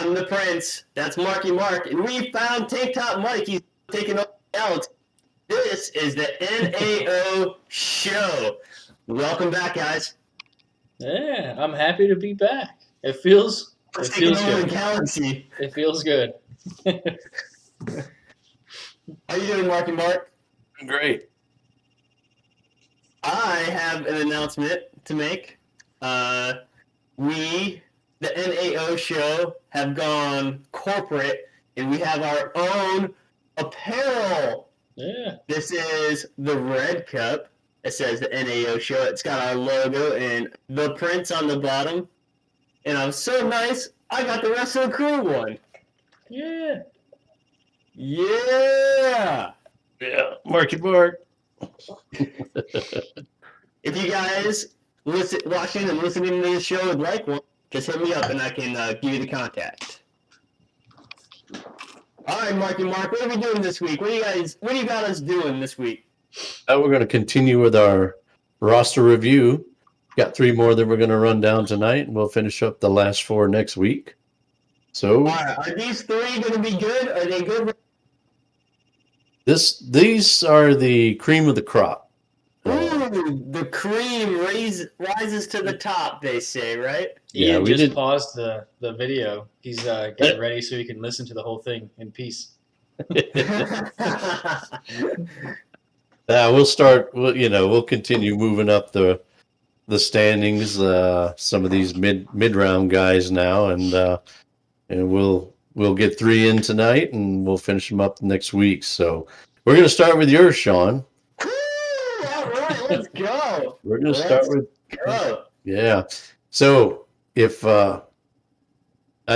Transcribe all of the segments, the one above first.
I'm the Prince. That's Marky Mark. And we found Tank Top Mike. He's taking over Alex. This is the NAO show. Welcome back, guys. Yeah, I'm happy to be back. It feels good. Galaxy. It feels good. How you doing, Marky Mark? Great. I have an announcement to make. We, the NAO show, have gone corporate, and we have our own apparel. Yeah. This is the red cup. It says the NAO show. It's got our logo and the Prince on the bottom. And I was so nice, I got the rest of the crew one. Yeah. Yeah. Yeah. Marky Mark. If you guys watching and listening to this show would like one, just hit me up and I can give you the contact. All right, Marky Mark, what are we doing this week? What do you got us doing this week? We're going to continue with our roster review. Got 3 more that we're going to run down tonight, and we'll finish up the last 4 next week. So, all right, are these 3 going to be good? Are they good? These are the cream of the crop. Ooh, the cream rises to the top, they say, right? Yeah, Ian just paused the video. He's getting ready so he can listen to the whole thing in peace. We'll start. We'll continue moving up the standings. Some of these mid round guys now, and we'll get 3 in tonight, and we'll finish them up next week. So we're going to start with yours, Sean. All right, let's go. We're going to start with go. Yeah. So if I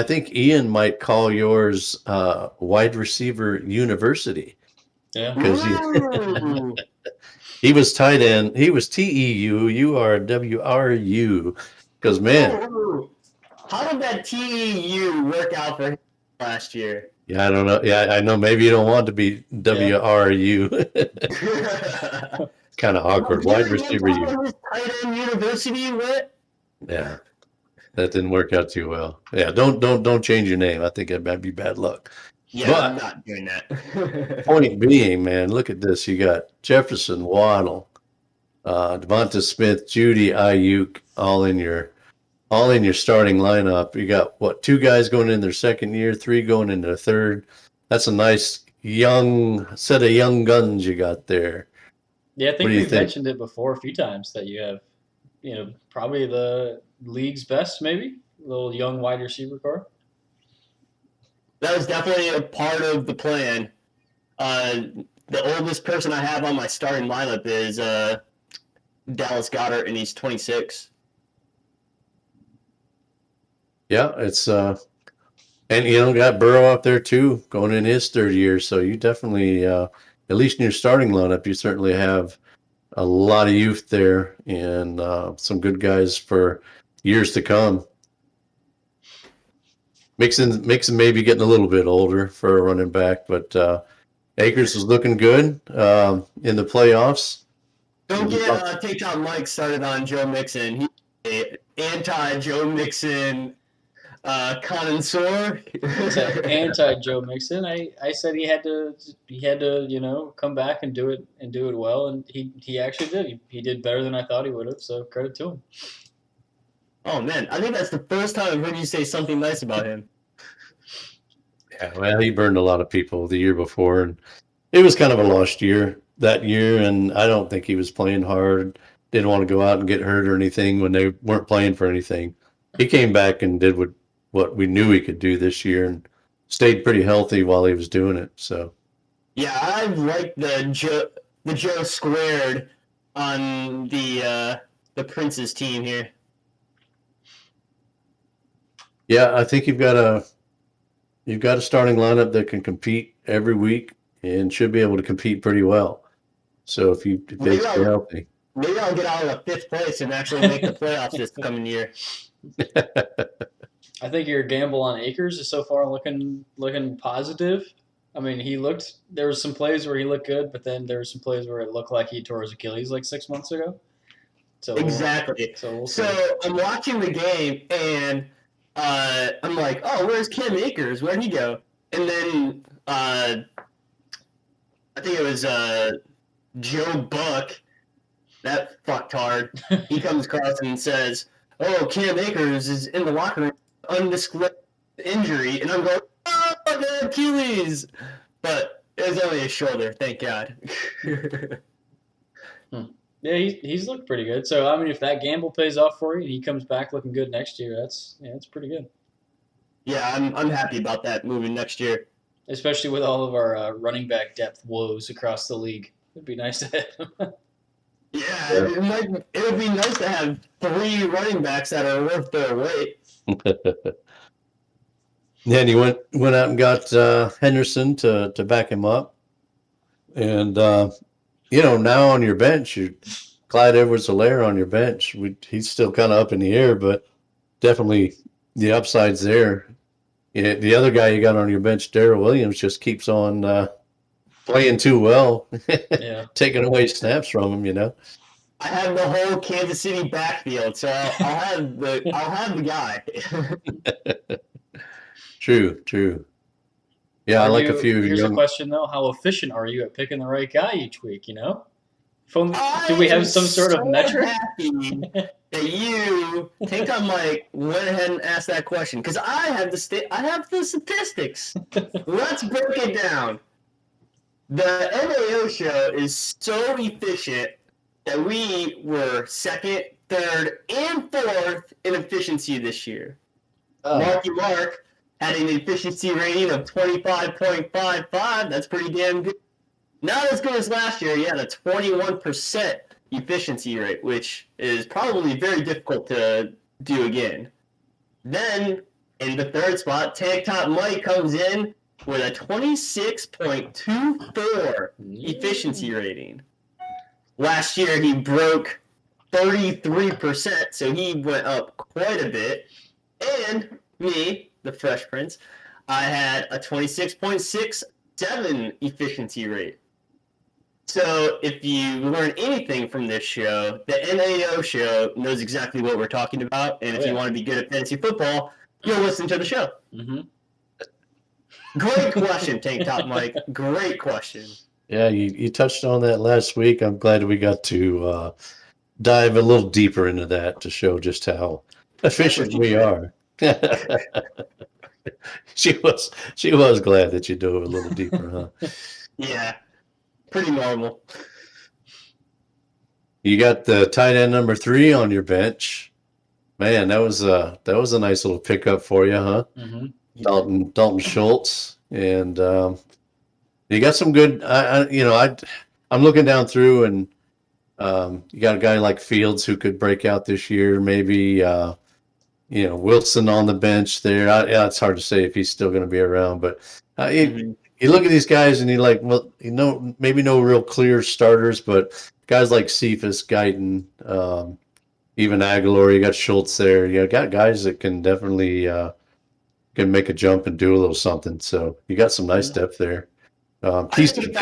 think Ian might call yours wide receiver university. Yeah. Because he was tight end. He was TEU. You are WRU. Because, man. How did that TEU work out for him last year? Yeah, I don't know. Yeah, I know. Maybe you don't want to be WRU. Kind of awkward. Wide receiver U. Tight end university, what? Yeah. That didn't work out too well. Yeah, don't change your name. I think it might be bad luck. Yeah, but I'm not doing that. Point being, man, look at this. You got Jefferson, Waddle, Devonta Smith, Judy, Ayuk, all in your starting lineup. You got 2 guys going in their second year, 3 going in their third. That's a nice young set of young guns you got there. Yeah, I think we've mentioned it before a few times that you have, probably the league's best, maybe a little young wide receiver core. That was definitely a part of the plan. The oldest person I have on my starting lineup is Dallas Goedert, and he's 26. Yeah, it's and got Burrow up there too, going in his 3rd year. So you definitely, at least in your starting lineup, you certainly have a lot of youth there and some good guys for years to come. Mixon maybe getting a little bit older for a running back, but Akers is looking good in the playoffs. Don't get TikTok Mike started on Joe Mixon. He's an anti-Joe Mixon connoisseur. Anti-Joe Mixon. I said he had to come back and do it well, and he actually did. He did better than I thought he would have. So credit to him. Oh, man. I think that's the first time I've heard you say something nice about him. Yeah, well, he burned a lot of people the year before, and it was kind of a lost year that year, and I don't think he was playing hard, didn't want to go out and get hurt or anything when they weren't playing for anything. He came back and did what we knew he could do this year and stayed pretty healthy while he was doing it. So, yeah, I like the Joe squared on the Prince's team here. Yeah, I think you've got a starting lineup that can compete every week and should be able to compete pretty well. So if they stay healthy, maybe I'll get out of the 5th place and actually make the playoffs this coming year. I think your gamble on Akers is so far looking positive. I mean, there was some plays where he looked good, but then there were some plays where it looked like he tore his Achilles like 6 months ago. So exactly. So I'm watching the game, and I'm like, oh, where's Cam Akers? Where'd he go? And then I think it was Joe Buck, that fucktard. He comes across and says, oh, Cam Akers is in the locker room, undisclosed injury. And I'm going, oh, the Achilles. But it was only his shoulder, thank God. Yeah, he's looked pretty good. So I mean, if that gamble pays off for you and he comes back looking good next year, that's pretty good. Yeah, I'm happy about that moving next year. Especially with all of our running back depth woes across the league, it'd be nice to have him. Yeah, it would be nice to have 3 running backs that are worth their weight. Then he went out and got Henderson to back him up. And, now on your bench, Clyde Edwards-Helaire on your bench. He's still kind of up in the air, but definitely the upside's there. Yeah, the other guy you got on your bench, Darrell Williams, just keeps on playing too well, taking away snaps from him. I have the whole Kansas City backfield, so I'll have the guy. True. Yeah, I like a few. Here's a question though: how efficient are you at picking the right guy each week? Do we have some sort of metric? Happy that you think I'm like went ahead and asked that question because I have the statistics. Let's break it down. The NAO show is so efficient that we were 2nd, 3rd, and 4th in efficiency this year. Marky Mark had an efficiency rating of 25.55. That's pretty damn good. Not as good as last year. He had a 21% efficiency rate, which is probably very difficult to do again. Then, in the 3rd spot, Tank Top Mike comes in with a 26.24 efficiency rating. Last year, he broke 33%, so he went up quite a bit. And me, the Fresh Prince, I had a 26.67 efficiency rate. So if you learn anything from this show, the NAO show knows exactly what we're talking about. And if you want to be good at fantasy football, you'll listen to the show. Mm-hmm. Great question, Tank Top Mike. Great question. Yeah, you touched on that last week. I'm glad we got to dive a little deeper into that to show just how efficient we are. She was glad that you dove a little deeper, huh? Yeah, pretty normal. You got the tight end number 3 on your bench. Man, that was a nice little pickup for you, huh? Mm-hmm. Dalton Schultz, and you got some good. I'm looking down through, and you got a guy like Fields who could break out this year. Maybe Wilson on the bench there. It's hard to say if he's still going to be around, but you look at these guys and you're like, well, maybe no real clear starters, but guys like Cephas, Guyton, even Aguilar. You got Schultz there. You got guys that can definitely can make a jump and do a little something. So you got some nice depth there. I think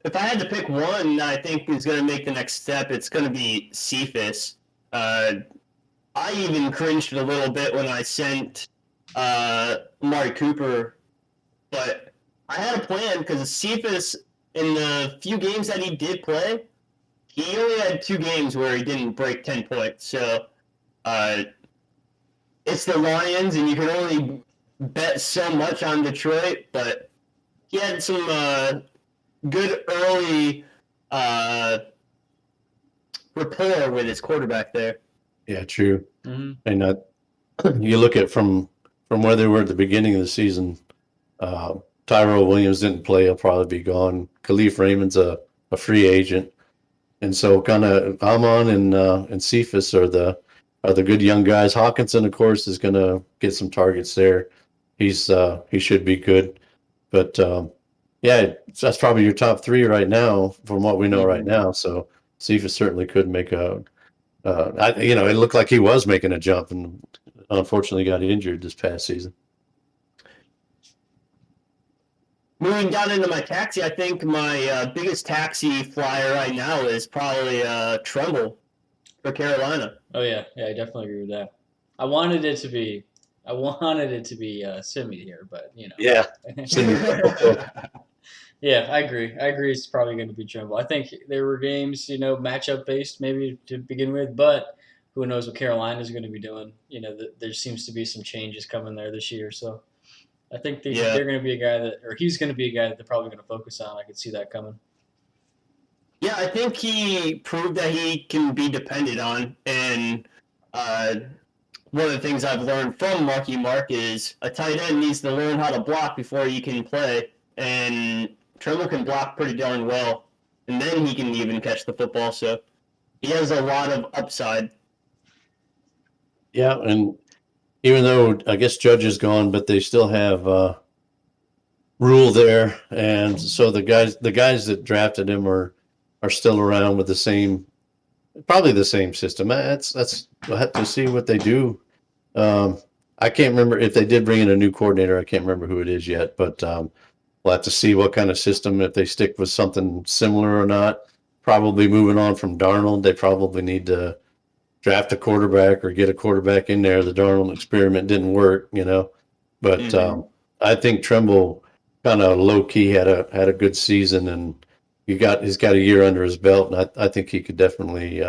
if I had to pick one, I think is going to make the next step. It's going to be Cephas. I even cringed a little bit when I sent Amari Cooper, but I had a plan because Cephas, in the few games that he did play, he only had 2 games where he didn't break 10 points. So it's the Lions, and you can only bet so much on Detroit, but he had some good early rapport with his quarterback there. Yeah, true. Mm-hmm. And you look at from where they were at the beginning of the season, Tyrell Williams didn't play. He'll probably be gone. Khalif Raymond's a free agent. And so kind of Amon and Cephas are the good young guys. Hawkinson, of course, is going to get some targets there. He should be good. But, that's probably your top 3 right now from what we know right now. So Cephas certainly could make it looked like he was making a jump and unfortunately got injured this past season. Moving down into my taxi, I think my biggest taxi flyer right now is probably Trumbull for Carolina. Oh, yeah. Yeah, I definitely agree with that. I wanted it to be Simi here, but Yeah. Yeah, I agree. It's probably going to be Trimble. I think there were games, matchup based maybe to begin with, but who knows what Carolina's going to be doing? There seems to be some changes coming there this year, so I think Yeah. they're going to be a guy he's going to be a guy that they're probably going to focus on. I could see that coming. Yeah, I think he proved that he can be depended on. And one of the things I've learned from Marky Mark is a tight end needs to learn how to block before he can play. And Trimble can block pretty darn well. And then he can even catch the football. So he has a lot of upside. Yeah, and even though I guess Judge is gone, but they still have Rule there, and so the guys that drafted him are still around with probably the same system. That's we'll have to see what they do. I can't remember if they did bring in a new coordinator. I can't remember who it is yet, but we'll have to see what kind of system, if they stick with something similar or not. Probably moving on from Darnold, they probably need to draft a quarterback or get a quarterback in there. The Darnold experiment didn't work, but I think Tremble kind of low key had a good season, and he's got a year under his belt, and I think he could definitely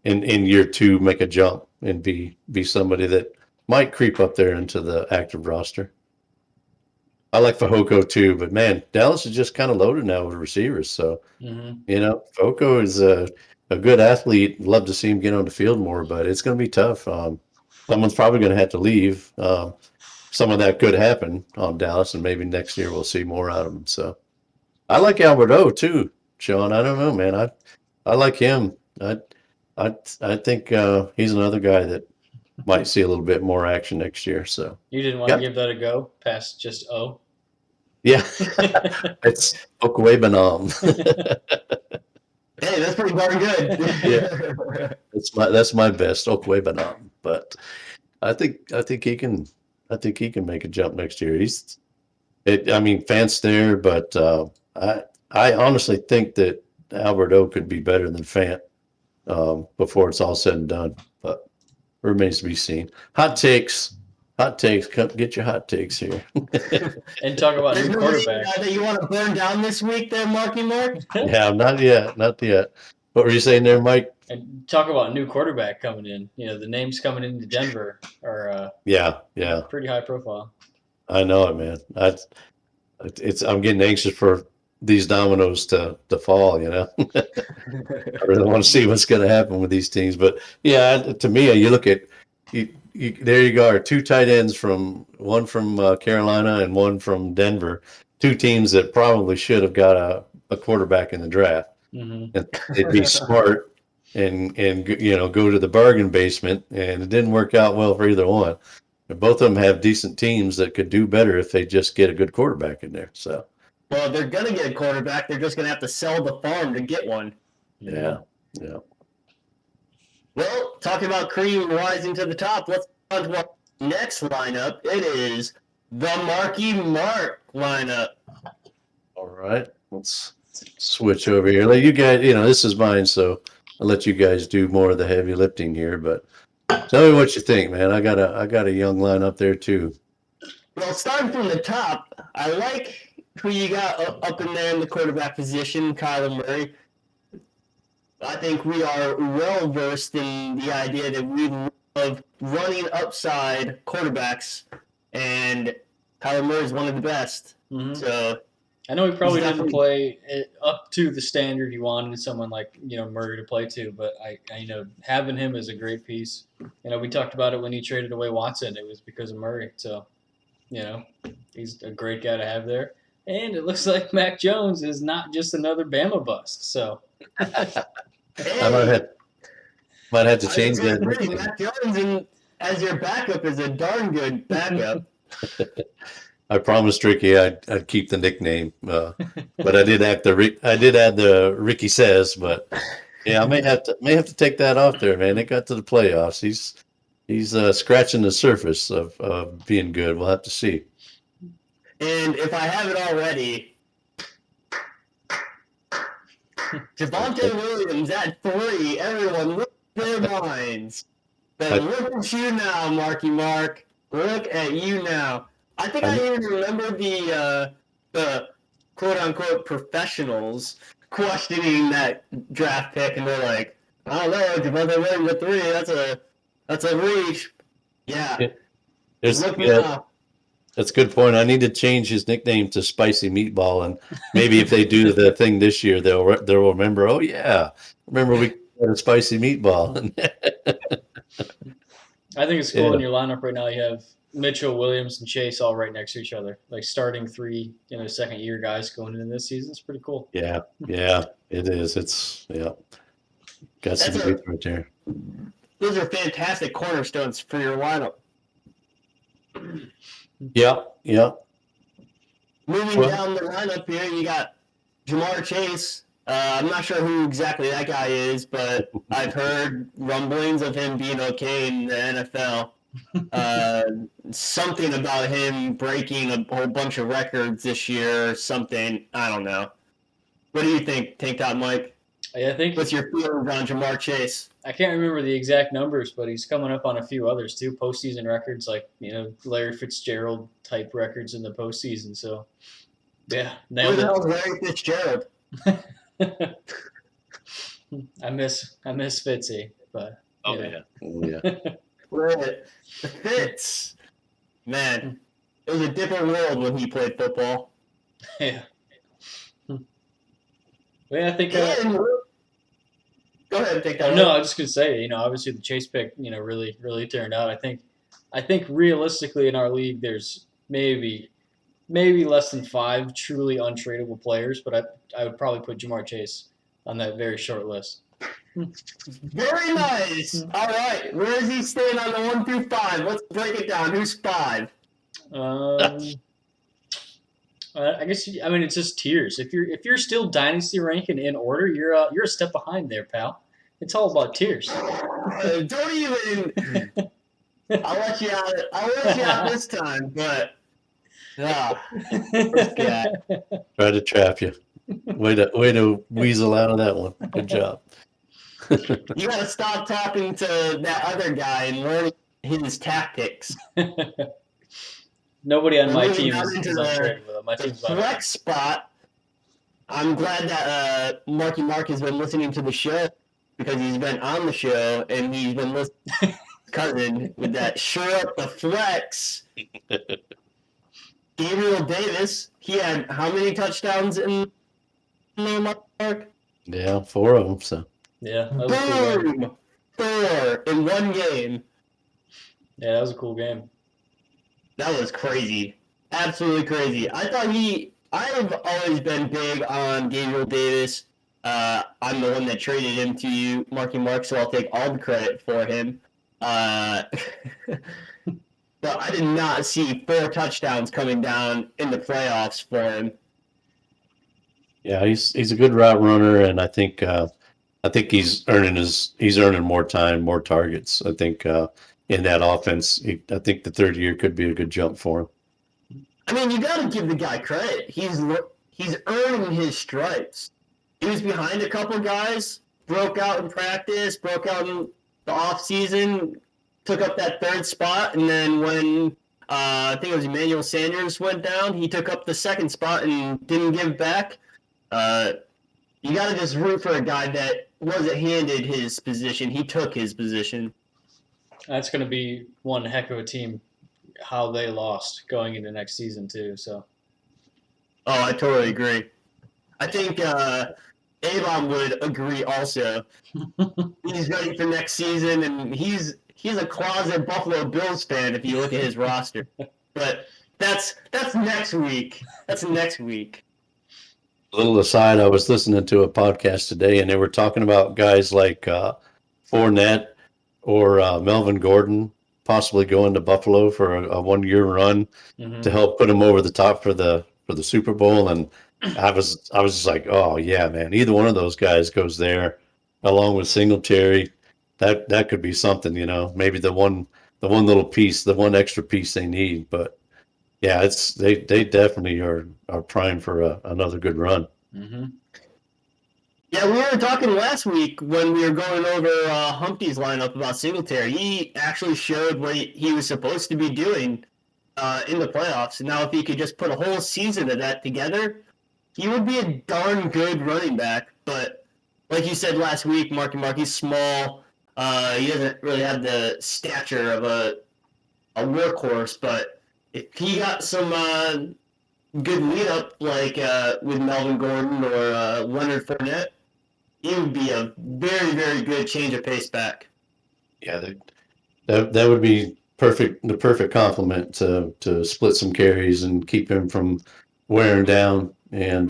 in year two make a jump and be somebody that might creep up there into the active roster. I like Fehoko too, but man, Dallas is just kind of loaded now with receivers. So, Fehoko is a good athlete. Love to see him get on the field more, but it's going to be tough. Someone's probably going to have to leave. Some of that could happen on Dallas, and maybe next year we'll see more out of him. So, I like Albert O too, Sean. I don't know, man. I like him. I think he's another guy that might see a little bit more action next year. So You didn't want to give that a go past just O? Yeah, it's Okwebanam. Hey, that's pretty darn good. Yeah, that's my best Okwebanam. But I think he can make a jump next year. Fans there, but I honestly think that Albert O could be better than Fant before it's all said and done. But remains to be seen. Hot takes. Come get your hot takes here. And talk about There's new nobody quarterback. that you want to burn down this week there, Marky Mark? Yeah, not yet. What were you saying there, Mike? And talk about new quarterback coming in. The names coming into Denver are Yeah. pretty high profile. I know it, man. I'm getting anxious for these dominoes to fall, I really want to see what's going to happen with these teams. But yeah, to me, you look at there you go, two tight ends one from Carolina and one from Denver, two teams that probably should have got a quarterback in the draft. Mm-hmm. And they'd be smart and go to the bargain basement, and it didn't work out well for either one. Both of them have decent teams that could do better if they just get a good quarterback in there. So, well, they're gonna get a quarterback. They're just gonna have to sell the farm to get one. Yeah. Well, talking about cream rising to the top, let's go on to our next lineup. It is the Marky Mark lineup. All right, let's switch over here. Let you guys, this is mine, so I'll let you guys do more of the heavy lifting here. But tell me what you think, man. I got a young lineup there too. Well, starting from the top, I like who you got up in there in the quarterback position, Kyler Murray. I think we are well versed in the idea that we love running upside quarterbacks, and Kyler Murray is one of the best. Mm-hmm. So I know he probably didn't play it up to the standard you wanted someone like Murray to play to, but I having him is a great piece. We talked about it when he traded away Watson. It was because of Murray. So he's a great guy to have there. And it looks like Mac Jones is not just another Bama bust. So I might have to change that. Mac Jones as your backup is a darn good backup. I promised Ricky I'd keep the nickname, but I did add the Ricky Says. But yeah, I may have to take that off there, man. They got to the playoffs. He's scratching the surface of being good. We'll have to see. And if I have it already, Javonte Williams at 3. Everyone look their minds. But look at you now, Marky Mark. Look at you now. I think I even remember the quote-unquote professionals questioning that draft pick, and they're like, I don't know, Devontae Williams at 3, that's a reach. Yeah. Look now. That's a good point. I need to change his nickname to Spicy Meatball, and maybe if they do the thing this year, they'll remember. Oh yeah, remember we had a Spicy Meatball. I think it's cool in your lineup right now. You have Mitchell, Williams, and Chase all right next to each other, like starting 3, second year guys going into this season. It's pretty cool. Yeah, it is. It's got some good right there. Those are fantastic cornerstones for your lineup. Yeah. Moving down the lineup here, you got Jamar Chase. I'm not sure who exactly that guy is, but I've heard rumblings of him being okay in the NFL. Something about him breaking a whole bunch of records this year or something. I don't know. What do you think, Tank Top Mike? I think. What's your feelings on Jamar Chase? I can't remember the exact numbers, but he's coming up on a few others too. Postseason records, like Larry Fitzgerald type records in the postseason. So, yeah, nailed it. Who the hell's Larry Fitzgerald? I miss Fitzy, but yeah. The Fitz, man, it was a different world when he played football. Yeah. Well, I think. Go ahead, take that. No, I was just gonna say, obviously the Chase pick, really turned out. I think realistically in our league, there's maybe less than 5 truly untradeable players, but I would probably put Jamar Chase on that very short list. Very nice. All right, where does he stand on the 1 through 5? Let's break it down. Who's 5? I guess it's just tiers. If you're still dynasty ranking in order, you're a step behind there, pal. It's all about tiers. Don't even. I'll let you out. I'll let you out this time, but. First guy. Try to trap you. Way to weasel out of that one. Good job. You gotta stop talking to that other guy and learn his tactics. Nobody on my team is untradeable with him. My team's flex spot. I'm glad that Marky Mark has been listening to the show because he's been on the show and he's been listening to his cousin with that sure up the flex. Gabriel Davis, he had how many touchdowns in there, Mark? Yeah, 4 of them. So yeah, that was a cool game. 4 in one game. Yeah, that was a cool game. That was crazy. Absolutely crazy. I've always been big on Gabriel Davis. I'm the one that traded him to you, Marky Mark, so I'll take all the credit for him. But I did not see 4 touchdowns coming down in the playoffs for him. Yeah, he's a good route runner, and I think he's earning more time, more targets. I think in that offense, I think the 3rd year could be a good jump for him. I mean, you got to give the guy credit. He's earning his stripes. He was behind a couple guys, broke out in practice, broke out in the off season, took up that 3rd spot, and then when I think it was Emmanuel Sanders went down, he took up the 2nd spot and didn't give back. You got to just root for a guy that wasn't handed his position. He took his position. That's going to be one heck of a team, how they lost going into next season, too. So. Oh, I totally agree. I think Avon would agree also. He's ready for next season, and he's a closet Buffalo Bills fan if you look at his roster. But that's next week. That's next week. A little aside, I was listening to a podcast today, and they were talking about guys like Fournette or Melvin Gordon possibly going to Buffalo for a 1-year run to help put them over the top for the Super Bowl. And I was just like, oh yeah, man, either one of those guys goes there along with Singletary. That could be something, maybe the one little piece, the one extra piece they need. But yeah, they definitely are primed for another good run. Mm-hmm. Yeah, we were talking last week when we were going over Humpty's lineup about Singletary. He actually showed what he was supposed to be doing in the playoffs. Now, if he could just put a whole season of that together, he would be a darn good running back. But like you said last week, Marky's small. He doesn't really have the stature of a workhorse. But if he got some good lead up like with Melvin Gordon or Leonard Fournette, he would be a very, very good change of pace back. Yeah, that would be perfect. The perfect complement to split some carries and keep him from wearing down, and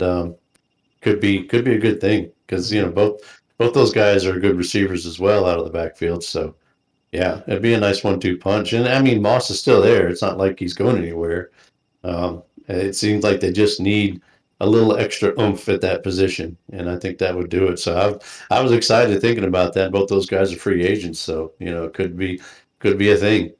could be a good thing because both those guys are good receivers as well out of the backfield. So yeah, it'd be a nice 1-2 punch. And I mean, Moss is still there. It's not like he's going anywhere. It seems like they just need a little extra oomph at that position, and I think that would do it. So I was excited thinking about that. Both those guys are free agents, so it could be a thing.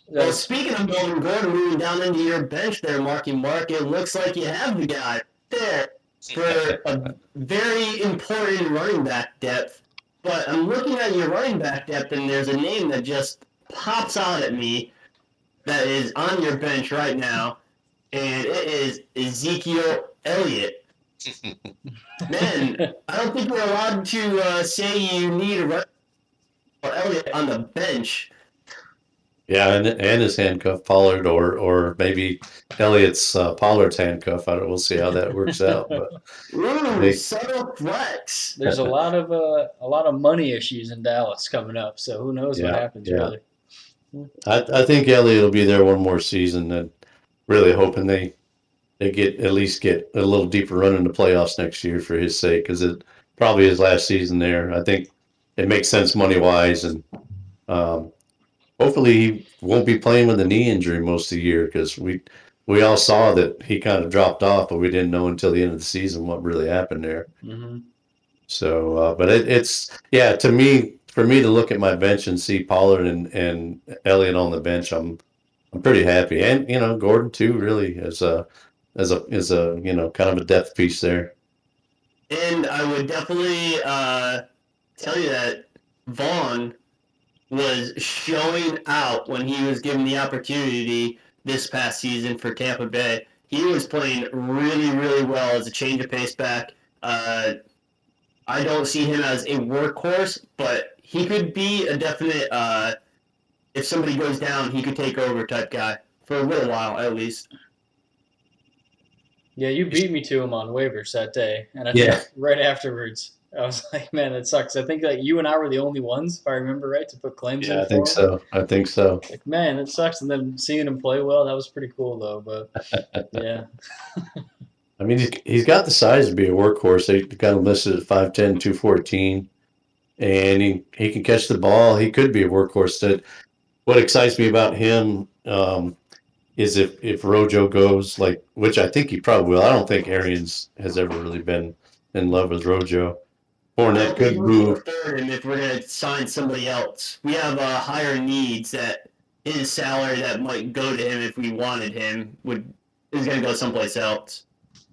Well, speaking of Melvin Gordon moving down into your bench there, Mark, it looks like you have the guy there for a very important running back depth. But I'm looking at your running back depth, and there's a name that just pops out at me that is on your bench right now, and it is Ezekiel Elliott. Man, I don't think we're allowed to say you need a running back Elliott on the bench. Yeah, and his handcuff Pollard, or maybe Elliott's Pollard's handcuff. We'll see how that works out. But Ooh, subtle flex. There's a lot of money issues in Dallas coming up, so who knows what happens really. I think Elliott will be there one more season, and really hoping they at least get a little deeper run in the playoffs next year for his sake, because it probably his last season there. I think it makes sense money wise, and hopefully he won't be playing with a knee injury most of the year, because we all saw that he kind of dropped off, but we didn't know until the end of the season what really happened there. Mm-hmm. So, but it's for me to look at my bench and see Pollard and Elliott on the bench, I'm pretty happy, and Gordon too, really as a kind of a depth piece there. And I would definitely tell you that Vaughn was showing out when he was given the opportunity this past season for Tampa Bay. He was playing really, really well as a change of pace back. I don't see him as a workhorse, but he could be a definite, if somebody goes down, he could take over type guy for a little while at least. Yeah, you beat me to him on waivers that day, and I think right afterwards I was like, "Man, that sucks." I think like you and I were the only ones, if I remember right, to put claims in. Yeah, I think so. Like, man, it sucks. And then seeing him play well, that was pretty cool, though. But yeah. I mean, he's got the size to be a workhorse. They got him listed at 5'10", 214, and he can catch the ball. He could be a workhorse. What excites me about him is if Rojo goes, like, which I think he probably will. I don't think Arians has ever really been in love with Rojo. Fournette could move. Him if we're going to sign somebody else. We have higher needs that his salary that might go to him if we wanted him is going to go someplace else.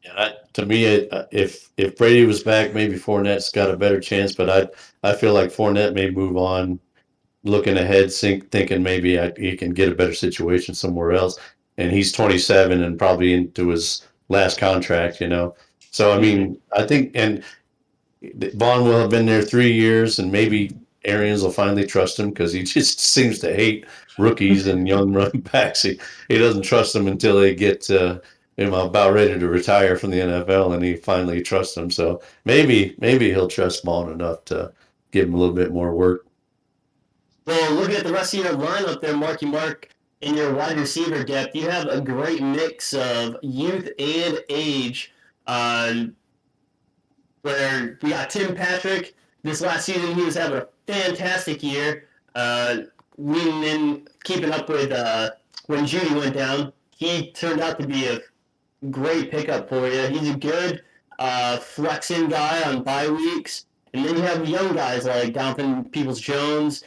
Yeah, to me, if Brady was back, maybe Fournette's got a better chance. But I feel like Fournette may move on, looking ahead, thinking maybe he can get a better situation somewhere else. And he's 27 and probably into his last contract, So, I mean, I think, and Vaughn will have been there 3 years, and maybe Arians will finally trust him, because he just seems to hate rookies and young running backs. He doesn't trust them until they get about ready to retire from the NFL, and he finally trusts them. So maybe he'll trust Vaughn enough to give him a little bit more work. Well, looking at the rest of your lineup there, Mark, in your wide receiver depth, you have a great mix of youth and age. Where we got Tim Patrick. This last season, he was having a fantastic year. Leaning in, keeping up with when Judy went down. He turned out to be a great pickup for you. He's a good flexing guy on bye weeks. And then you have young guys like Donovan Peoples-Jones.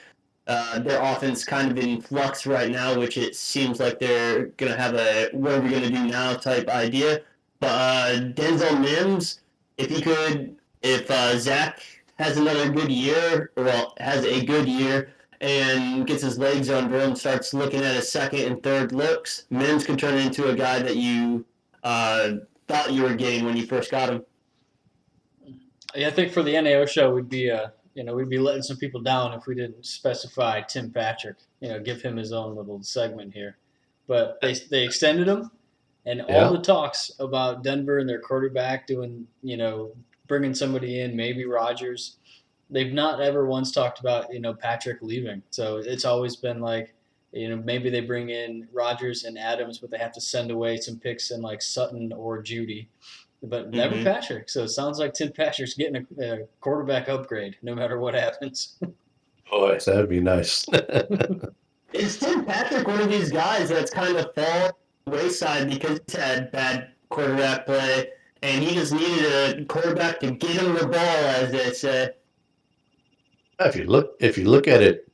Their offense kind of in flux right now, which it seems like they're going to have a what are we going to do now type idea. But Denzel Mims, if he could if Zach has another good year, has a good year, and gets his legs under him, starts looking at his second and third looks, Mims could turn into a guy that you thought you were getting when you first got him. Yeah, I think for the NAO show, we'd be letting some people down if we didn't specify Tim Patrick. Give him his own little segment here. But they extended him, and all the talks about Denver and their quarterback doing, bringing somebody in, maybe Rodgers. They've not ever once talked about Patrick leaving. So it's always been like, maybe they bring in Rodgers and Adams, but they have to send away some picks in like Sutton or Judy, but never Patrick. So it sounds like Tim Patrick's getting a quarterback upgrade no matter what happens. Boy, that'd be nice. Is Tim Patrick one of these guys that's kind of fallen wayside because he's had bad quarterback play, and he just needed a quarterback to get him the ball, as they say? If you look at it,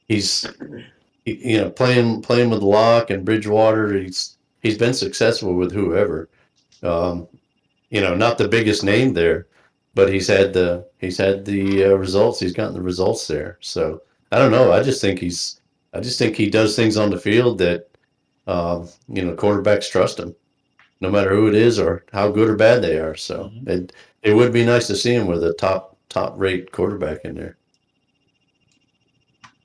he's playing with Locke and Bridgewater. He's been successful with whoever. Not the biggest name there, but he's had the results. He's gotten the results there. So I don't know. I just think he does things on the field that quarterbacks trust him, no matter who it is or how good or bad they are. So it would be nice to see him with a top rate quarterback in there.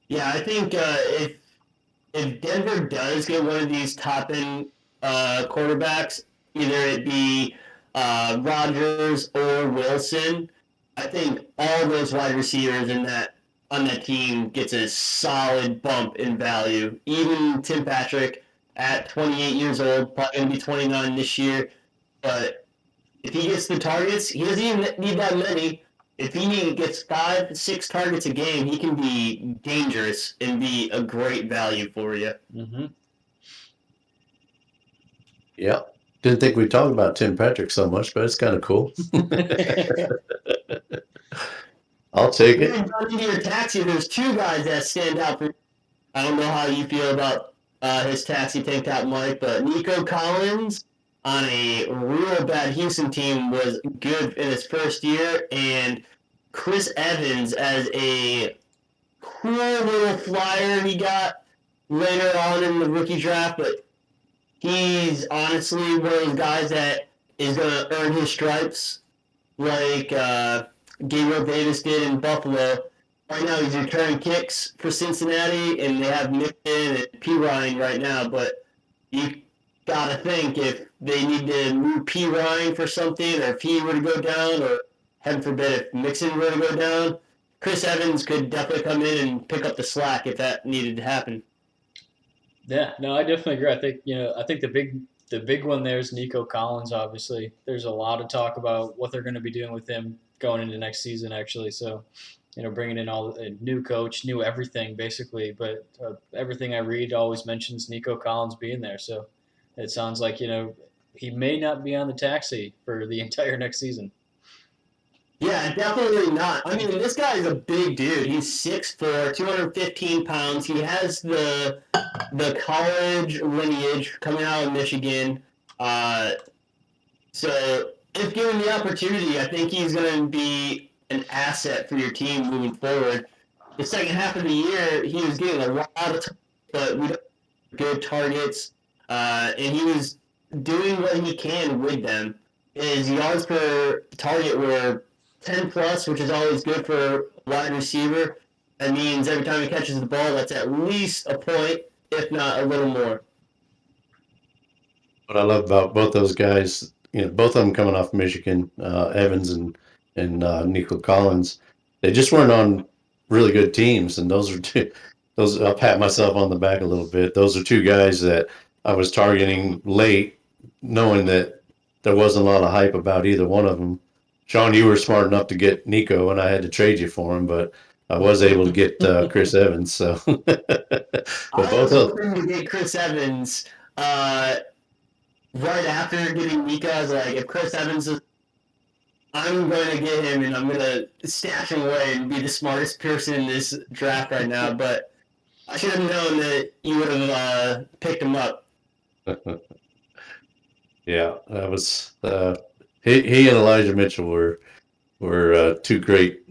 Yeah, I think if Denver does get one of these top end quarterbacks, either it be Rodgers or Wilson, I think all those wide receivers on that team gets a solid bump in value. Even Tim Patrick at 28 years old, probably going to be 29 this year, but if he gets the targets, he doesn't even need that many. If he gets 5-6 targets a game, he can be dangerous and be a great value for you. Mm-hmm. Yeah. Didn't think we'd talk about Tim Patrick so much, but it's kind of cool. I'll take it. Into your taxi, there's two guys that stand out. I don't know how you feel about his taxi tank top, Mike, but Nico Collins on a real bad Houston team was good in his first year, and Chris Evans as a cool little flyer he got later on in the rookie draft, but he's honestly one of those guys that is going to earn his stripes like Gabriel Davis did in Buffalo. Right now he's returning kicks for Cincinnati, and they have Mixon and P. Ryan right now, but you got to think if they need to move P. Ryan for something, or if he were to go down, or heaven forbid if Mixon were to go down, Chris Evans could definitely come in and pick up the slack if that needed to happen. Yeah, no, I definitely agree. I think the big one there is Nico Collins. Obviously, there's a lot of talk about what they're going to be doing with him going into next season. Actually, so bringing in a new coach, new everything basically. But everything I read always mentions Nico Collins being there. So it sounds like he may not be on the taxi for the entire next season. Yeah, definitely not. I mean, this guy is a big dude. He's 6'4", 215 pounds. He has the college lineage coming out of Michigan. So if given the opportunity, I think he's going to be an asset for your team moving forward. The second half of the year, he was getting a lot of targets, but we don't have good targets. And he was doing what he can with them. His yards per target were 10 plus, which is always good for a wide receiver. That means every time he catches the ball, that's at least a point, if not a little more. What I love about both those guys, both of them coming off Michigan, Evans and Nico Collins, they just weren't on really good teams, and those are two. Those I'll pat myself on the back a little bit. Those are two guys that I was targeting late, knowing that there wasn't a lot of hype about either one of them. Sean, you were smart enough to get Nico, and I had to trade you for him, but I was able to get Chris Evans. So, I was hoping to get Chris Evans right after getting Nico. I was like, if Chris Evans is, I'm going to get him, and I'm going to stash him away and be the smartest person in this draft right now. But I should have known that you would have picked him up. Yeah, that was he and Elijah Mitchell were were two great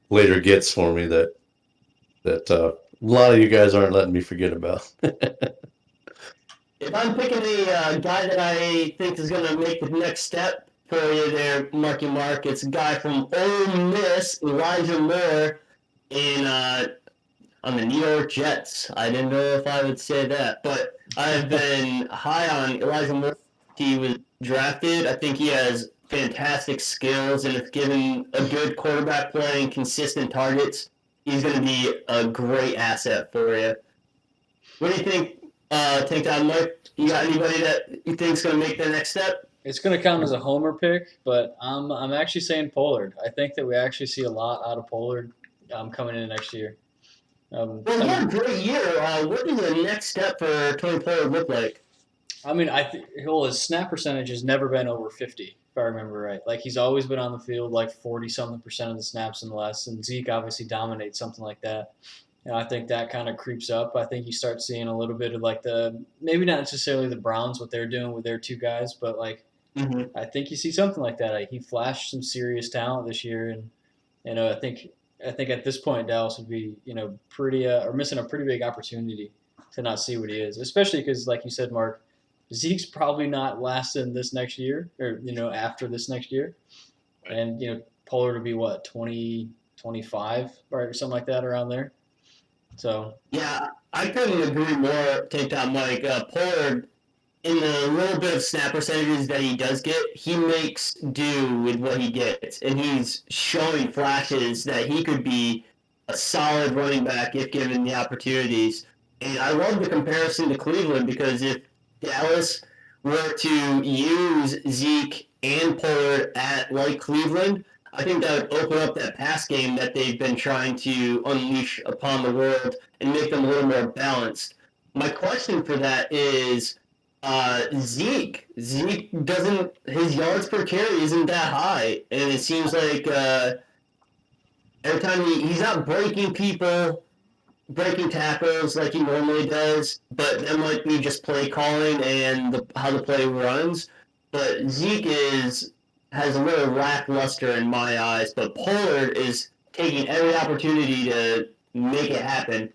later gets for me that a lot of you guys aren't letting me forget about. If I'm picking a guy that I think is going to make the next step for you there, Marky Mark, it's a guy from Ole Miss, Elijah Moore, on the New York Jets. I didn't know if I would say that, but I've been high on Elijah Moore. He was drafted. I think he has fantastic skills, and if given a good quarterback play and consistent targets, he's going to be a great asset for you. What do you think, Tank Top Mike? You got anybody that you think is going to make the next step? It's going to count as a homer pick, but I'm actually saying Pollard. I think that we actually see a lot out of Pollard coming in next year. Well, he had a great year. What does the next step for Tony Pollard look like? I mean, his snap percentage has never been over 50, if I remember right. Like, he's always been on the field like 40-something% of the snaps and less, and Zeke obviously dominates something like that. And I think that kind of creeps up. I think you start seeing a little bit of like maybe not necessarily the Browns, what they're doing with their two guys, but like I think you see something like that. Like, he flashed some serious talent this year, and I think at this point Dallas would be pretty or missing a pretty big opportunity to not see what he is, especially because like you said, Mark, Zeke's probably not lasting this next year or after this next year, and Pollard would be what 20, 25 or something like that around there. So yeah, I couldn't agree more. Take that, Mike. Pollard, in the little bit of snap percentages that he does get, he makes do with what he gets, and he's showing flashes that he could be a solid running back if given the opportunities. And I love the comparison to Cleveland because if Dallas were to use Zeke and Pollard like Cleveland, I think that would open up that pass game that they've been trying to unleash upon the world and make them a little more balanced. My question for that is Zeke. Zeke his yards per carry isn't that high, and it seems like every time he's not breaking tackles like he normally does, but that might be just play calling and how the play runs. But Zeke has a little lackluster in my eyes, but Pollard is taking every opportunity to make it happen.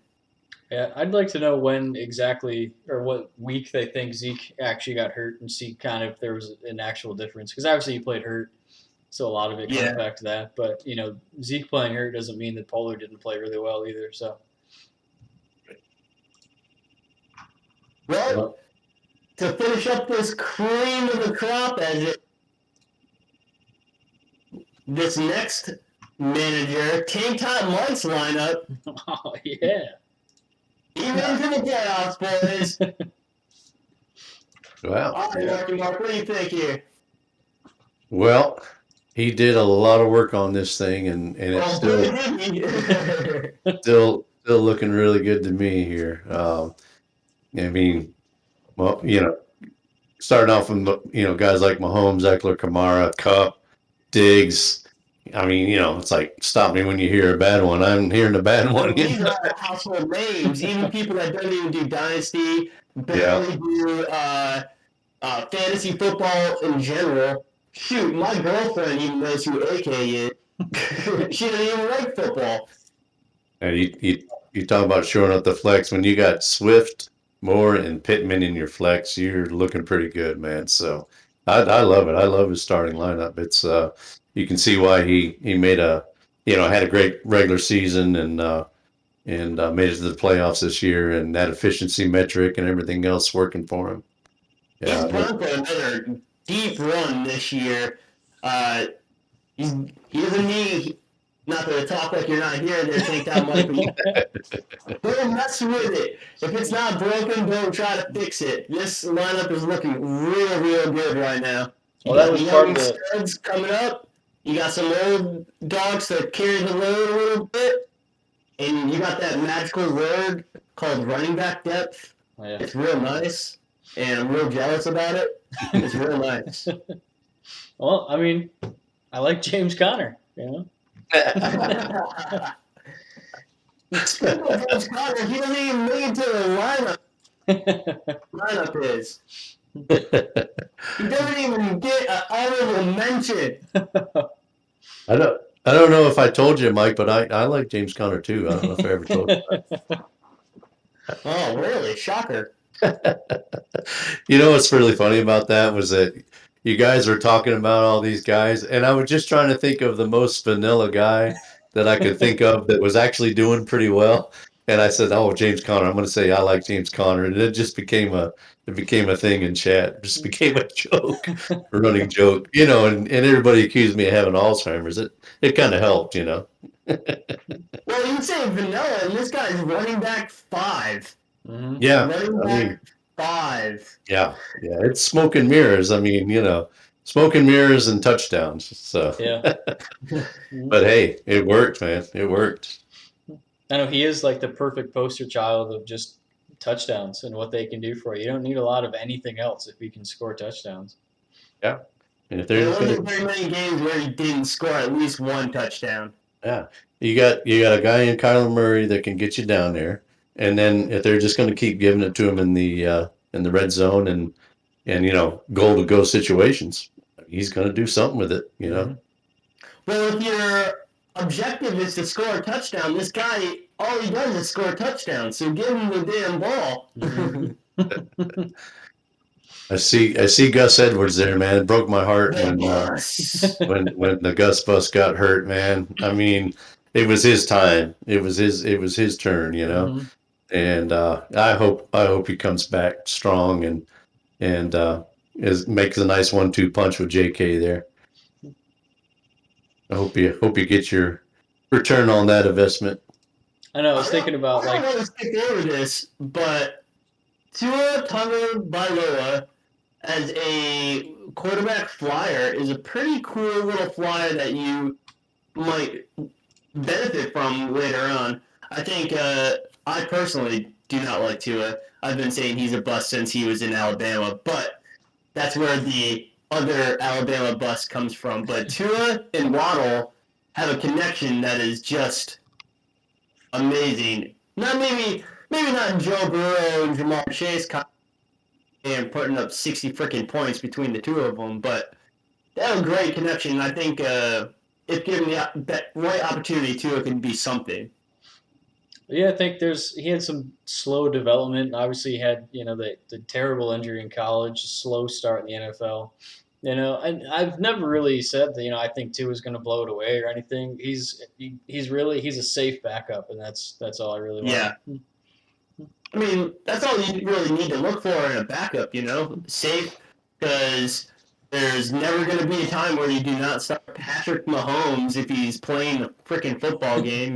Yeah, I'd like to know when exactly or what week they think Zeke actually got hurt and see kind of if there was an actual difference. Because obviously he played hurt, so a lot of it comes back to that. But, Zeke playing hurt doesn't mean that Pollard didn't play really well either. So. Well, to finish up this cream of the crop, this next manager, Tank Top Mike's lineup. Oh, yeah. Even into the playoffs, boys. Wow. All right, Mark, what do you think here? Well, he did a lot of work on this thing, and it's still looking really good to me here. I mean, well, starting off with guys like Mahomes, Eckler, Kamara, Kupp, Diggs. I mean, it's like, stop me when you hear a bad one. I'm hearing a bad one. These are household names. Even people that don't even do Dynasty, barely do fantasy football in general. Shoot, my girlfriend even knows who AK is. She doesn't even like football. And you talk about showing up the flex. When you got Swift, Moore, and Pittman in your flex, you're looking pretty good, man. So I love it. I love his starting lineup. It's you can see why he made had a great regular season and made it to the playoffs this year, and that efficiency metric and everything else working for him. Yeah, he's going for another deep run this year. He doesn't need, not to talk like you're not here there, Tank Top Mike, but don't mess with it. If it's not broken, don't try to fix it. This lineup is looking real, real good right now. Well, that was part of the studs coming up. You got some old dogs that carry the load a little bit, and you got that magical word called running back depth. Oh, yeah. It's real nice, and I'm real jealous about it. It's real nice. Well, I mean, I like James Conner, Speaking of James Conner, he doesn't even make it to the lineup. Lineup is. He doesn't even get an honorable mention. I don't know if I told you, Mike, but I like James Conner too. I don't know if I ever told Oh, really? Shocker. you. You know what's really funny about that was that you guys were talking about all these guys, and I was just trying to think of the most vanilla guy that I could think of that was actually doing pretty well. And I said, "Oh, James Conner." I'm going to say I like James Conner, and it just became a thing in chat. It just became a joke, a running joke, and everybody accused me of having Alzheimer's. It kind of helped, Well, you say vanilla, and this guy's running back 5. Mm-hmm. Yeah, Running back 5. yeah, it's smoke and mirrors. I mean, smoke and mirrors and touchdowns. So, Yeah. but hey, it worked, man. It worked. I know he is like the perfect poster child of just touchdowns and what they can do for you. You don't need a lot of anything else if you can score touchdowns. Yeah, and if There they're just wasn't gonna, very many games where he didn't score at least 1 touchdown. yeah, you got a guy in Kyler Murray that can get you down there, and then if they're just going to keep giving it to him in the red zone and goal to go situations, he's going to do something with it. Mm-hmm. Well, if your objective is to score a touchdown, this guy, all he does is score touchdowns, so give him the damn ball. Mm-hmm. I see Gus Edwards there, man. It broke my heart The when bus. when the Gus bus got hurt, man. I mean, it was his time. It was his turn, Mm-hmm. And I hope he comes back strong and makes a nice 1-2 punch with JK there. I hope you get your return on that investment. I know. I was thinking about I don't want to skip over this, but Tua Tagovailoa as a quarterback flyer is a pretty cool little flyer that you might benefit from later on. I think I personally do not like Tua. I've been saying he's a bust since he was in Alabama, but that's where the other Alabama bust comes from. But Tua and Waddle have a connection that is just amazing. Not maybe not Joe Burrow and Jamar Chase and putting up 60 freaking points between the two of them, but they have a great connection. I think if given that right opportunity, Tua can be something. Yeah, I think he had some slow development. Obviously, he had the terrible injury in college, slow start in the NFL. And I've never really said that I think Tua's going to blow it away or anything. He's a safe backup, and that's all I really want. Yeah. I mean, that's all you really need to look for in a backup, safe, because there's never going to be a time where you do not start Patrick Mahomes if he's playing a freaking football game,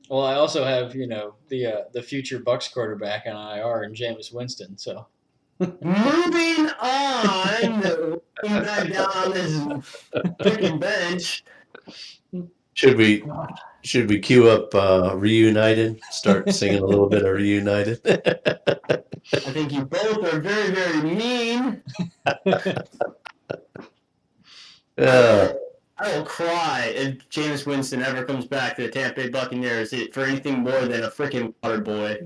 Well, I also have the future Bucs quarterback on IR and Jameis Winston. So moving on, looking back down on this freaking bench. Should we queue up Reunited? Start singing a little bit of Reunited. I think you both are very, very mean. I will cry if Jameis Winston ever comes back to the Tampa Bay Buccaneers for anything more than a freaking water boy.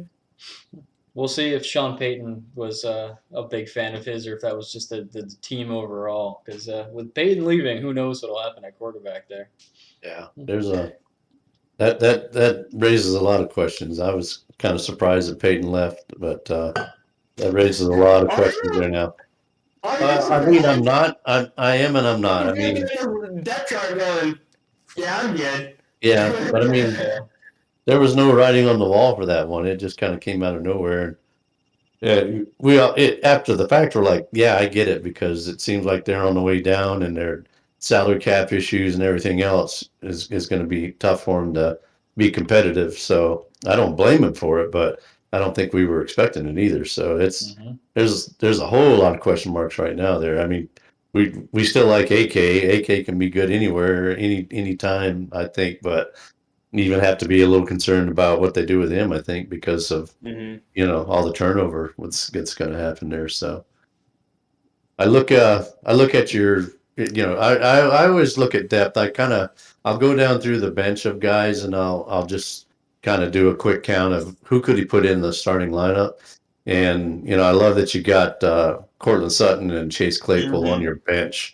We'll see if Sean Payton was a big fan of his or if that was just the team overall. Because with Payton leaving, who knows what'll happen at quarterback there. Yeah, there's that raises a lot of questions. I was kind of surprised that Peyton left, but that raises a lot of questions there now. I mean, I'm not. I am, and I'm not. I mean, depth chart going. Yeah, I'm good. Yeah, but I mean, there was no writing on the wall for that one. It just kind of came out of nowhere. Yeah, after the fact, we're like, yeah, I get it because it seems like they're on the way down and their salary cap issues and everything else is going to be tough for them to be competitive. So I don't blame them for it, but I don't think we were expecting it either. So there's a whole lot of question marks right now there. I mean, we still like AK. AK can be good anywhere, any time, I think, but you even have to be a little concerned about what they do with him, I think, because of all the turnover that's going to happen there. So I look at your, I always look at depth. I'll go down through the bench of guys and I'll just kind of do a quick count of who could he put in the starting lineup. And I love that you got Cortland Sutton and Chase Claypool on your bench.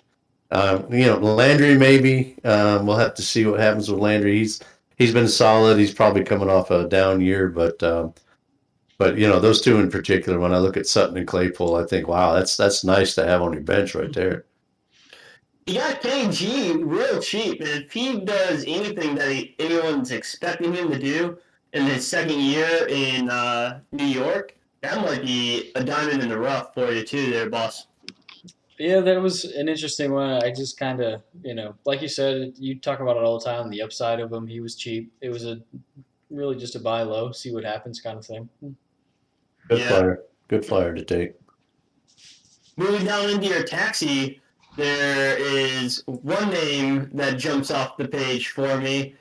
Landry maybe. We'll have to see what happens with Landry. He's been solid. He's probably coming off a down year, but those two in particular. When I look at Sutton and Claypool, I think, wow, that's nice to have on your bench right there. You got KG real cheap, and if he does anything that anyone's expecting him to do in his second year in New York, that might be a diamond in the rough for you too, there, boss. Yeah, that was an interesting one. I just kind of, like you said, you talk about it all the time. The upside of him, he was cheap. It was really just a buy low, see what happens kind of thing. Good flyer to take. Moving down into your taxi, there is one name that jumps off the page for me,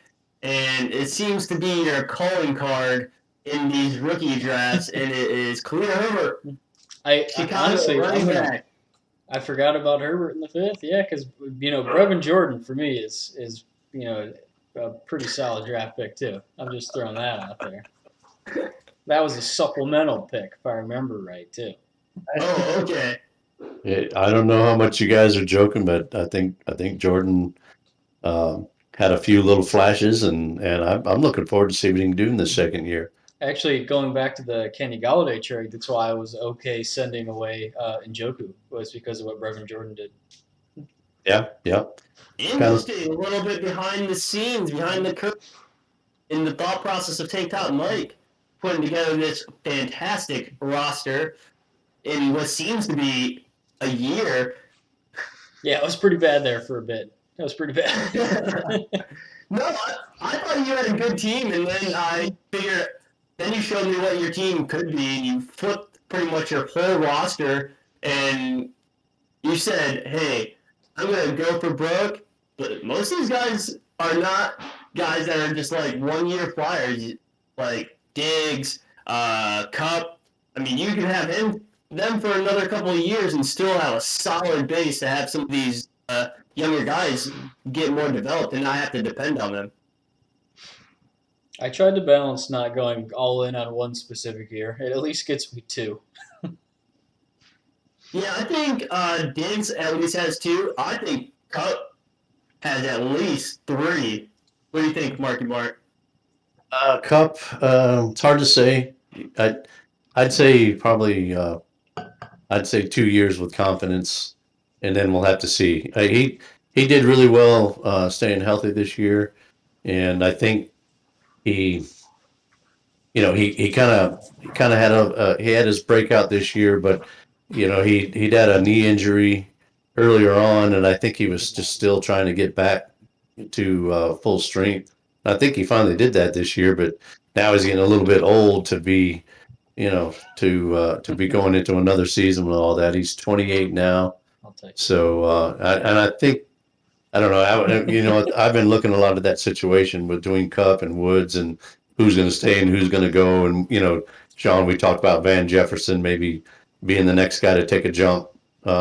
and it seems to be your calling card in these rookie drafts, and it is Khalil Herbert. Honestly, I forgot about Herbert in the fifth. Yeah, because Brevin Jordan for me is a pretty solid draft pick too. I'm just throwing that out there. That was a supplemental pick, if I remember right too. Oh, okay. I don't know how much you guys are joking, but I think Jordan had a few little flashes, and I'm looking forward to see what he can do in the second year. Actually, going back to the Kenny Galladay trade, that's why I was okay sending away Njoku, was because of what Brevin Jordan did. Yeah. Interesting. A little bit behind the scenes, behind the curtain, in the thought process of Tank Top Mike putting together this fantastic roster in what seems to be a year. Yeah, it was pretty bad there for a bit. That was pretty bad. No, I thought you had a good team, and then I figured. Then you showed me what your team could be, and you flipped pretty much your whole roster, and you said, "Hey, I'm gonna go for broke." But most of these guys are not guys that are just like 1 year flyers, like Diggs, Cup. I mean, you can have them for another couple of years and still have a solid base to have some of these younger guys get more developed and not have to depend on them. I tried to balance not going all in on one specific year. It at least gets me two. Yeah, I think Diggs at least has two. I think Cup has at least three. What do you think, Marky Mark? Cup, it's hard to say. I'd say probably I'd say 2 years with confidence, and then we'll have to see. He did really well staying healthy this year, and I think he he kind of had he had his breakout this year, but he'd had a knee injury earlier on, and I think he was just still trying to get back to full strength. I think he finally did that this year, but now he's getting a little bit old to be to be going into another season with all that. He's 28 now, I'll take it. so I think I don't know. I've been looking a lot at that situation between Cup and Woods and who's going to stay and who's going to go. And Sean, we talked about Van Jefferson maybe being the next guy to take a jump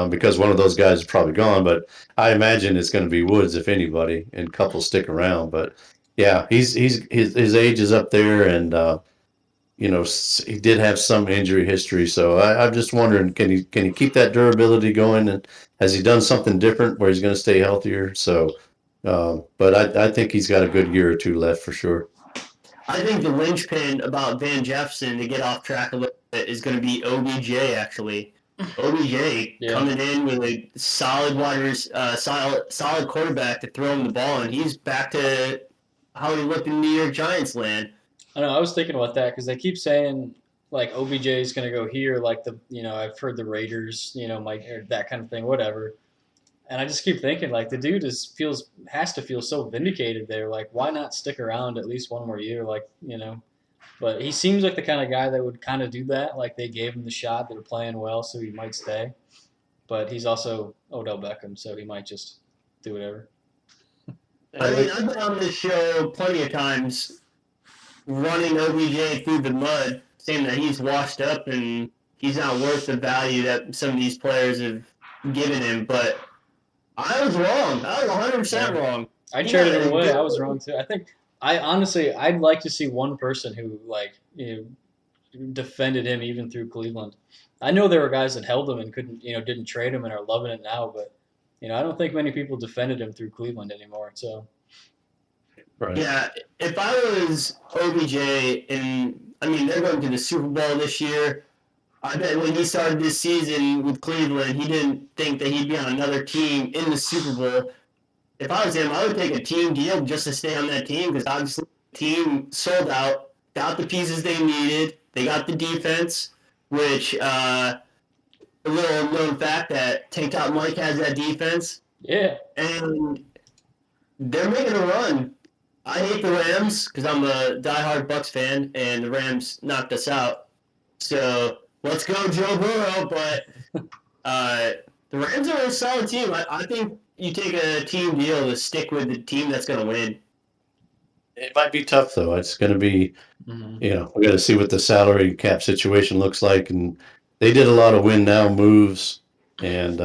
because one of those guys is probably gone. But I imagine it's going to be Woods if anybody, and Cup will stick around. But yeah, his age is up there, and he did have some injury history. So I'm just wondering, can he keep that durability going? And has he done something different where he's going to stay healthier? So, but I think he's got a good year or two left for sure. I think the linchpin about Van Jefferson, to get off track a little bit, is going to be OBJ, actually. OBJ coming in with a solid solid quarterback to throw him the ball, and he's back to how he looked in New York Giants land. I know. I was thinking about that because they keep saying like OBJ is going to go here, like I've heard the Raiders, might or that kind of thing, whatever. And I just keep thinking like the dude has to feel so vindicated there. Like why not stick around at least one more year? Like but he seems like the kind of guy that would kind of do that. Like they gave him the shot, they're playing well, so he might stay. But he's also Odell Beckham, so he might just do whatever. I mean, I've been on this show plenty of times running OBJ through the mud, saying that he's washed up and he's not worth the value that some of these players have given him. But I was wrong. I was 100% wrong. I traded him away. I was wrong too. I think I'd like to see one person who defended him even through Cleveland. I know there were guys that held him and couldn't didn't trade him and are loving it now, but I don't think many people defended him through Cleveland anymore. So Right. Yeah, if I was OBJ and they're going to the Super Bowl this year. I bet when he started this season with Cleveland, he didn't think that he'd be on another team in the Super Bowl. If I was him, I would take a team deal just to stay on that team because obviously the team sold out, got the pieces they needed. They got the defense, which a little known fact that Tank Top Mike has that defense. yeah, And they're making a run. I hate the Rams because I'm a diehard Bucs fan, and the Rams knocked us out. So let's go, Joe Burrow. But the Rams are a solid team. I think you take a team deal to stick with the team that's going to win. It might be tough though. It's going to be, mm-hmm. we got to see what the salary cap situation looks like, and they did a lot of win now moves, and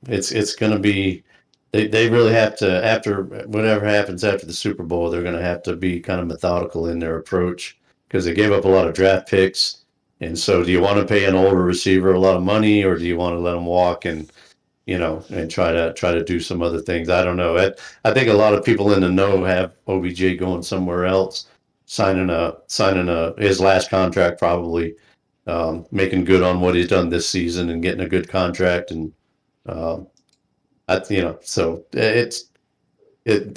it's going to be. They really have to, after whatever happens after the Super Bowl, they're going to have to be kind of methodical in their approach because they gave up a lot of draft picks. And so, do you want to pay an older receiver a lot of money, or do you want to let him walk and and try to do some other things? I don't know. I think a lot of people in the know have OBJ going somewhere else, signing his last contract, probably making good on what he's done this season and getting a good contract, and so it's going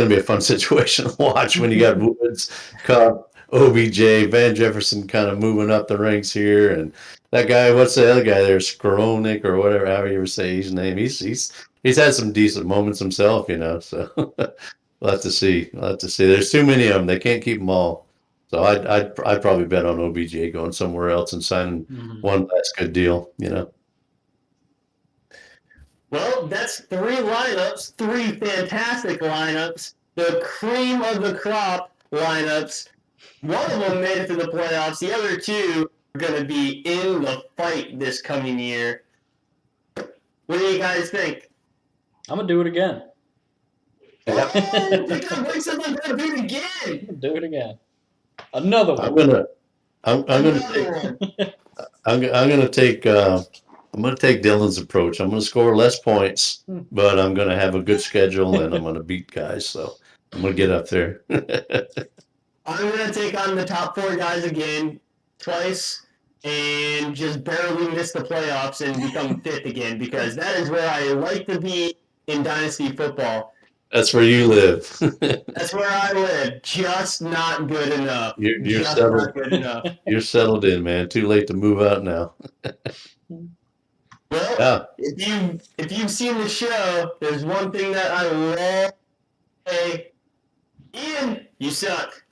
to be a fun situation to watch when you got Woods, Cup, OBJ, Van Jefferson kind of moving up the ranks here, and that guy, what's the other guy there, Skronik or whatever, however you ever say his name. He's had some decent moments himself, So we'll have to see. There's too many of them; they can't keep them all. So I'd probably bet on OBJ going somewhere else and signing one last good deal, Well, that's three lineups, three fantastic lineups, the cream of the crop lineups. One of them made it to the playoffs. The other two are going to be in the fight this coming year. What do you guys think? I'm gonna do it again. Oh, pick up Mixon, I'm going to do it again. Do it again. Another one. I'm gonna take Dylan's approach. I'm gonna score less points, but I'm gonna have a good schedule and I'm gonna beat guys. So I'm gonna get up there. I'm going to take on the top four guys again, twice, and just barely miss the playoffs and become fifth again because that is where I like to be in Dynasty football. That's where you live. That's where I live. Just not good enough. You're settled. Not good enough. You're settled in, man. Too late to move out now. Well, if you've seen the show, there's one thing that I love. Hey, Ian, you suck.